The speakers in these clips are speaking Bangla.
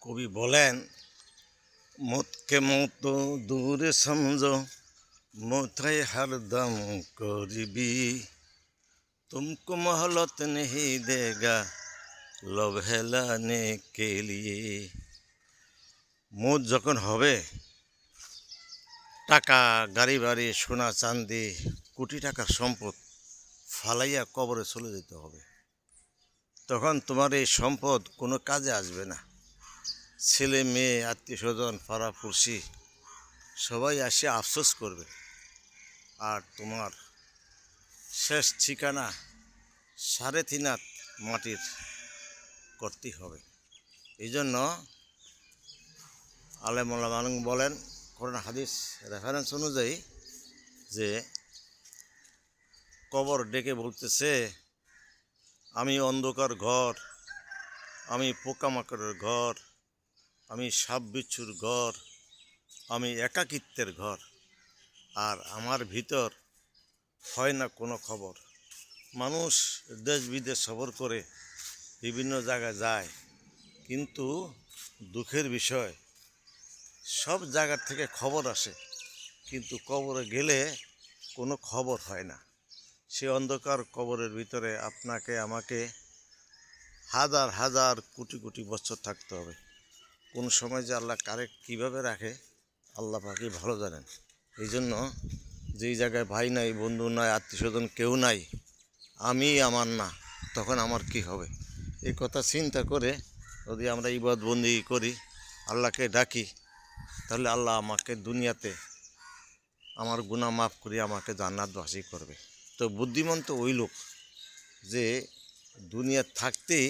কবি বলেন, মতকে মতো দূরে সমঝো, মোথায় হরদম করিবি, तुमको मोहलत नहीं देगा लव হেলানে কে লিয়ে। মৌত যখন হবে, টাকা গাড়ি বাড়ি সোনা চাঁদি কোটি টাকার সম্পদ ফালাইয়া কবরে চলে যেতে হবে। তখন তোমার এই সম্পদ কোনো কাজে আসবে না। ছেলে মেয়ে আত্মীয় স্বজন পাড়াপড়শি সবাই আসে আফসোস করবে, আর তোমার শেষ ঠিকানা 3.5 হাত মাটির করতেই হবে। এই জন্য আলেম ওলামা বলেন, কোরআন হাদিস রেফারেন্স অনুযায়ী, যে কবর ডেকে বলতেছে, আমি অন্ধকার ঘর, আমি পোকামাকড়ের ঘর, আমি সাপ বিচ্ছুর ঘর, আমি একাকিত্বের ঘর, আর আমার ভিতর হয় না কোনো খবর। মানুষ দেশ বিদেশ সফর করে বিভিন্ন জায়গায় যায়, কিন্তু দুঃখের বিষয়, সব জায়গার থেকে খবর আসে, কিন্তু কবরে গেলে কোনো খবর হয় না। সে অন্ধকার কবরের ভিতরে আপনাকে আমাকে হাজার হাজার কোটি কোটি বছর থাকতে হবে। কোন সময় যে আল্লাহ কারে কীভাবে রাখে আল্লাহ পাকই ভালো জানেন। এই জন্য যেই জায়গায় ভাই নাই, বন্ধু নাই, আত্মীয় স্বজন কেউ নাই, আমি আমার না, তখন আমার কি হবে? এই কথা চিন্তা করে যদি আমরা ইবাদত বন্দি করি, আল্লাহকে ডাকি, তাহলে আল্লাহ আমাকে দুনিয়াতে আমার গুনাহ মাফ করে আমাকে জান্নাতবাসী করবে। তো বুদ্ধিমান তো ওই লোক যে দুনিয়া থাকতেই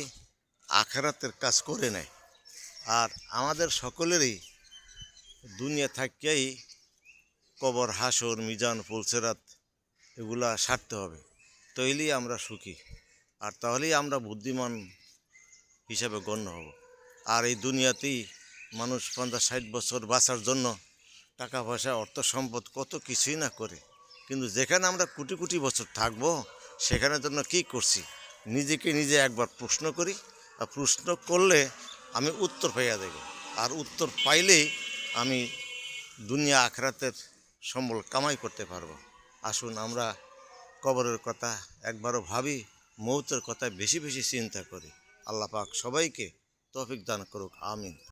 আখেরাতের কাজ করে নেয়। আর আমাদের সকলেরই দুনিয়া থাকিয়াই কবর, হাসর, মিজান, ফুলসেরাত এগুলা সারতে হবে। তাইলেই আমরা সুখী, আর তাহলেই আমরা বুদ্ধিমান হিসাবে গণ্য হব। আর এই দুনিয়াতেই মানুষ 50-60 বছর বাঁচার জন্য টাকা পয়সা, অর্থ সম্পদ কত কিছুই না করে, কিন্তু যেখানে আমরা কোটি কোটি বছর থাকব, সেখানের জন্য কী করছি নিজেকে নিজে একবার প্রশ্ন করি। আর প্রশ্ন করলে আমি উত্তর পাইয়া দেব, আর উত্তর পাইলেই আমি দুনিয়া আখরাতের সম্বল কামাই করতে পারবো। আসুন আমরা কবরের কথা একবারও ভাবি, মৌতের কথা বেশি বেশি চিন্তা করি। আল্লাহ পাক সবাইকে তৌফিক দান করুক, আমিন।